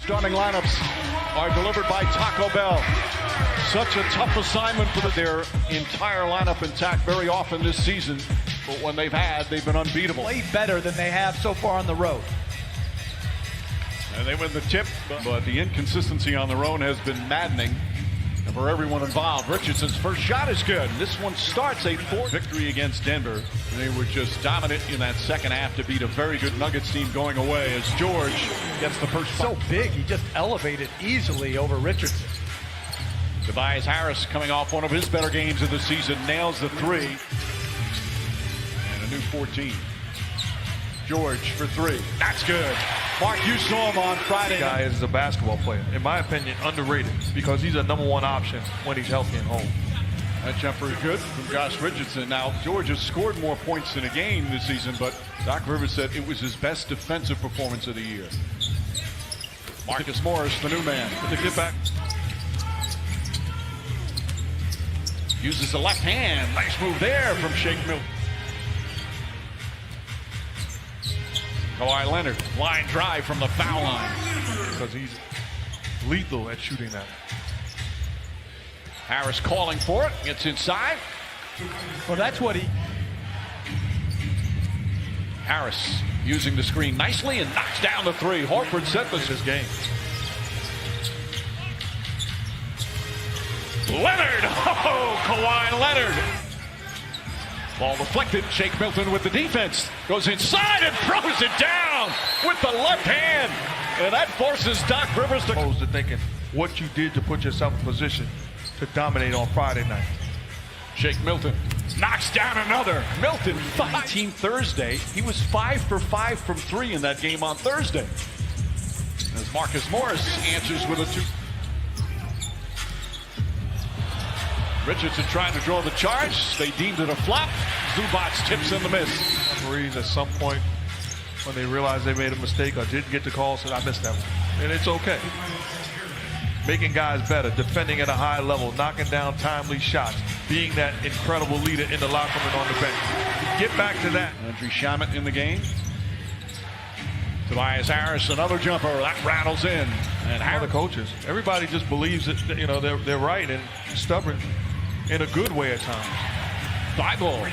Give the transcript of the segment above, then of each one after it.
starting lineups are delivered by Taco Bell. Such a tough assignment for their entire lineup intact very often this season, but when they've been unbeatable. Way better than they have so far on the road. And they win the tip, but the inconsistency on their own has been maddening. And for everyone involved, Richardson's first shot is good. This one starts a 4 victory against Denver. They were just dominant in that second half to beat a very good Nuggets team going away as George gets the first. So big, he just elevated easily over Richardson. Tobias Harris, coming off one of his better games of the season, nails the 3. And a new 14. George for 3. That's good. Mark, you saw him on Friday. This guy is a basketball player. In my opinion, underrated because he's a #1 option when he's healthy and home. That jumper is good from Josh Richardson. Now, George has scored more points in a game this season, but Doc Rivers said it was his best defensive performance of the year. Marcus Morris, the new man. To get back. Uses the left hand. Nice move there from Shake Milton. Kawhi Leonard, line drive from the foul line. Because he's lethal at shooting that. Harris calling for it, gets inside. Well, that's what he... Harris using the screen nicely and knocks down the 3. Horford set this his game. Leonard! Oh, Kawhi Leonard! Ball deflected. Shake Milton with the defense. Goes inside and throws it down with the left hand. And that forces Doc Rivers to... Opposed to thinking what you did to put yourself in position to dominate on Friday night. Shake Milton knocks down another. Milton, 15 Thursday. He was 5 for 5 from 3 in that game on Thursday. As Marcus Morris answers with a 2. Richardson trying to draw the charge. They deemed it a flop. Zubac tips in the miss. Referees at some point when they realized they made a mistake or didn't get the call said, I missed that one. And it's okay. Making guys better, defending at a high level, knocking down timely shots, being that incredible leader in the locker room and on the bench. Get back to that. Andrew Shamet in the game. Tobias Harris, another jumper. That rattles in. And Other coaches, everybody just believes that they're right and stubborn in a good way at times. Thibault.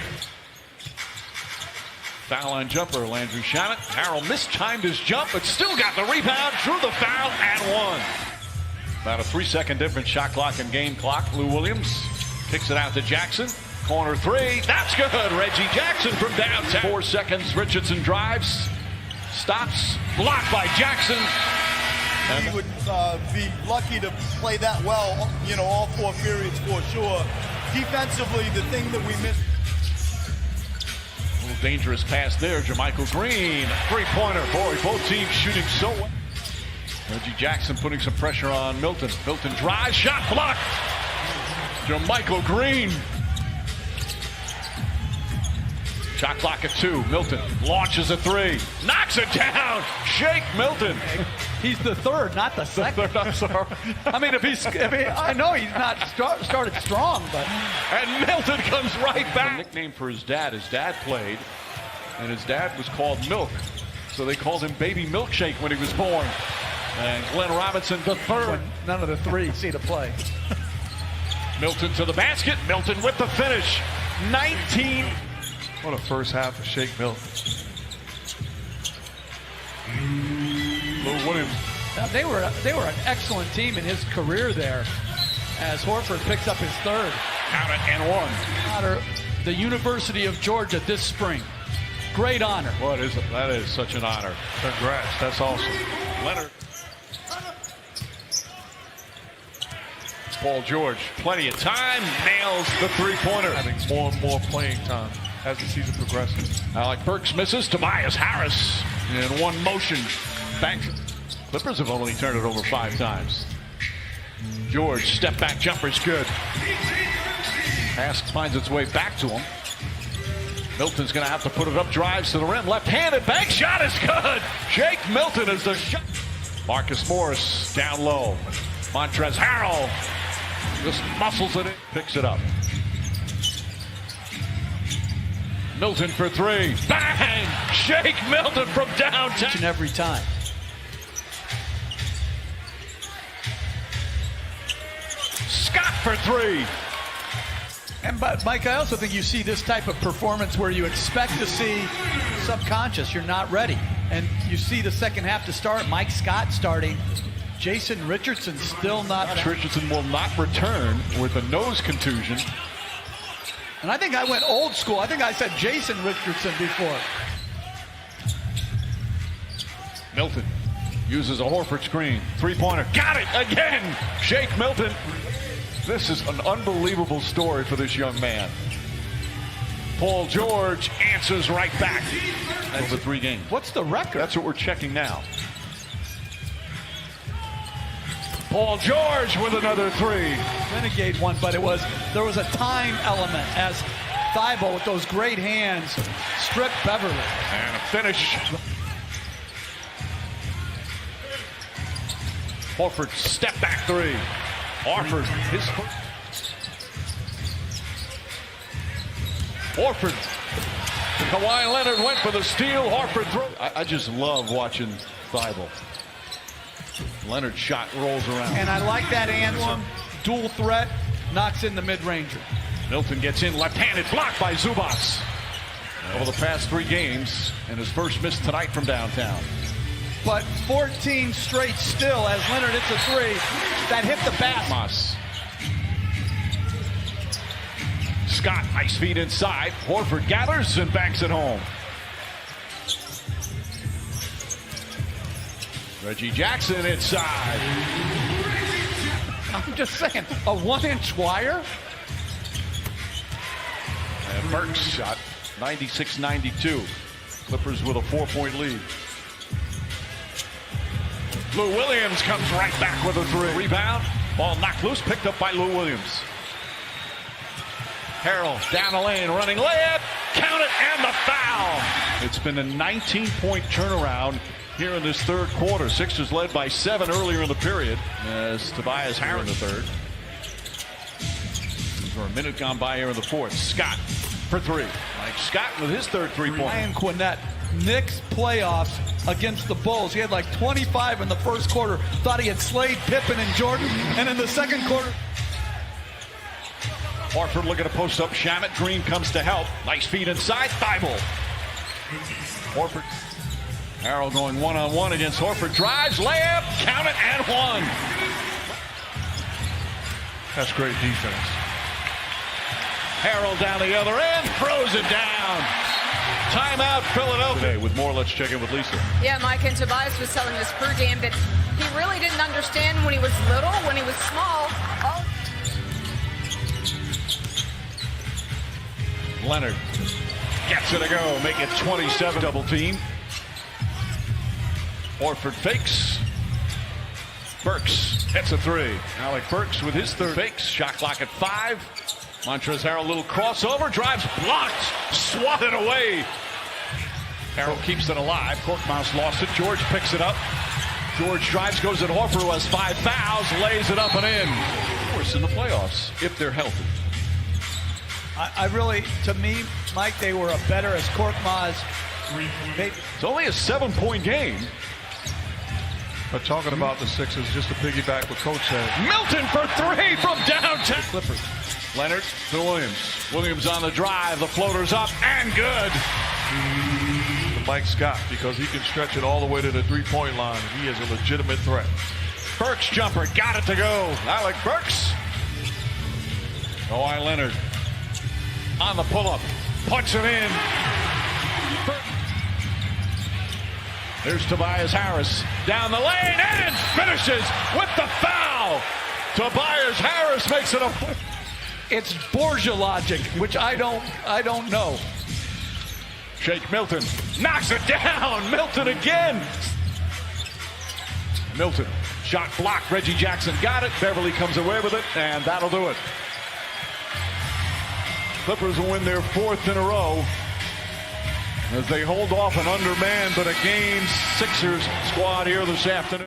Foul line jumper, Landry Shamet. Harrell mistimed his jump, but still got the rebound, drew the foul, and won. About a 3-second difference, shot clock and game clock. Lou Williams kicks it out to Jackson. Corner 3, that's good. Reggie Jackson from downtown. 4 seconds, Richardson drives, stops, blocked by Jackson. He would be lucky to play that well, all 4 periods for sure. Defensively, the thing that we missed. A little dangerous pass there, JaMychal Green. 3-pointer. Boy, both teams shooting so well. Reggie Jackson putting some pressure on Milton. Milton drives, shot blocked. JaMychal Green. Shot clock at 2. Milton launches a 3. Knocks it down. Shake Milton. He's the 3rd, not the 2nd. I'm sorry. I mean, I know he's not started strong, but... And Milton comes right back. A nickname for his dad. His dad played, and his dad was called Milk. So they called him Baby Milkshake when he was born. And Glenn Robinson, the 3rd. None of the 3 see the play. Milton to the basket. Milton with the finish. 19. What a first half of Shake Milton. Lou Williams. Now, they were an excellent team in his career there as Horford picks up his 3rd. Count it and 1. Honor the University of Georgia this spring. Great honor. What is it? That is such an honor. Congrats. That's awesome. Leonard. Paul George, plenty of time, nails the 3-pointer. Having more and more playing time as the season progresses. Alec Burks misses. Tobias Harris in one motion. Banks. Clippers have only turned it over 5 times. George, step back jumper's good. Pass finds its way back to him. Milton's going to have to put it up, drives to the rim, left-handed, bank shot is good. Shake Milton is the shot. Marcus Morris down low. Montrezl Harrell just muscles it in, picks it up. Milton for 3. Bang! Shake Milton from downtown. Every time. for three. But Mike, I also think you see this type of performance where you expect to see subconscious. You're not ready. And you see the second half to start. Mike Scott starting. Jason Richardson still not. Richardson will not return with a nose contusion. And I think I went old school. I think I said Jason Richardson before. Milton uses a Horford screen. Three-pointer. Got it again. Shake Milton. This is an unbelievable story for this young man. Paul George answers right back over 3 games. What's the record? That's what we're checking now. Paul George with another 3. Renegade one, but there was a time element as Thibault with those great hands stripped Beverly. And a finish. Horford step back 3. Horford, his Horford. Kawhi Leonard went for the steal. Horford throw. I just love watching Thibault. Leonard's shot rolls around. And I like that answer. Dual threat, knocks in the mid-ranger. Milton gets in, left-handed, blocked by Zubac. Over the past 3 games, and his first miss tonight from downtown. But 14 straight still as Leonard hits a 3 that hit the basket. Scott, nice feed inside. Horford gathers and banks it home. Reggie Jackson inside. I'm just saying, a 1-inch wire? And Burks shot 96-92. Clippers with a 4-point lead. Lou Williams comes right back with a 3. Rebound. Ball knocked loose, picked up by Lou Williams. Harrell down the lane, running layup. Count it, and the foul. It's been a 19-point turnaround here in this third quarter. Sixers led by 7 earlier in the period as Tobias Harris in the third. For a minute gone by here in the fourth. Scott for 3. Mike Scott with his third 3-pointer. Ryan Quinnett, Knicks playoffs against the Bulls. He had like 25 in the first quarter. Thought he had slayed Pippen and Jordan. And in the second quarter. Horford looking to post up Shamet. Green comes to help. Nice feed inside. Thibault. Horford. Harrell going one-on-one against Horford. Drives, layup, count it, and 1. That's great defense. Harrell down the other end, throws it down. Timeout, Philadelphia. Today with more, let's check in with Lisa. Yeah, Mike, and Tobias was telling us pregame that he really didn't understand when he was little, when he was small. Leonard gets it to go, make it 27. Double team. Horford fakes. Burks hits a 3. Alec Burks with his third. Fakes, shot clock at 5. Montrezl Harrell, little crossover, drives, blocked, swatted away. Harrell keeps it alive. Korkmaz lost it. George picks it up. George drives, goes at Horford, who has 5 fouls, lays it up and in. Of course, in the playoffs, if they're healthy. I really, to me, Mike, they were a better as Korkmaz. It's only a 7-point game. But talking about the Sixers, just to piggyback what Coach said. Milton for 3 from downtown. Clippers. Leonard to Williams. Williams on the drive. The floater's up and good. Mike Scott, because he can stretch it all the way to the 3-point line. He is a legitimate threat. Burks jumper. Got it to go. Alec Burks. Kawhi Leonard on the pull-up. Puts it in. There's Tobias Harris down the lane and finishes with the foul. Tobias Harris makes it a. It's Borgia logic, which I don't know. Shake Milton knocks it down. Milton again. Milton shot blocked. Reggie Jackson got it. Beverly comes away with it, and that'll do it. Clippers will win their 4th in a row as they hold off an undermanned but a game Sixers squad here this afternoon.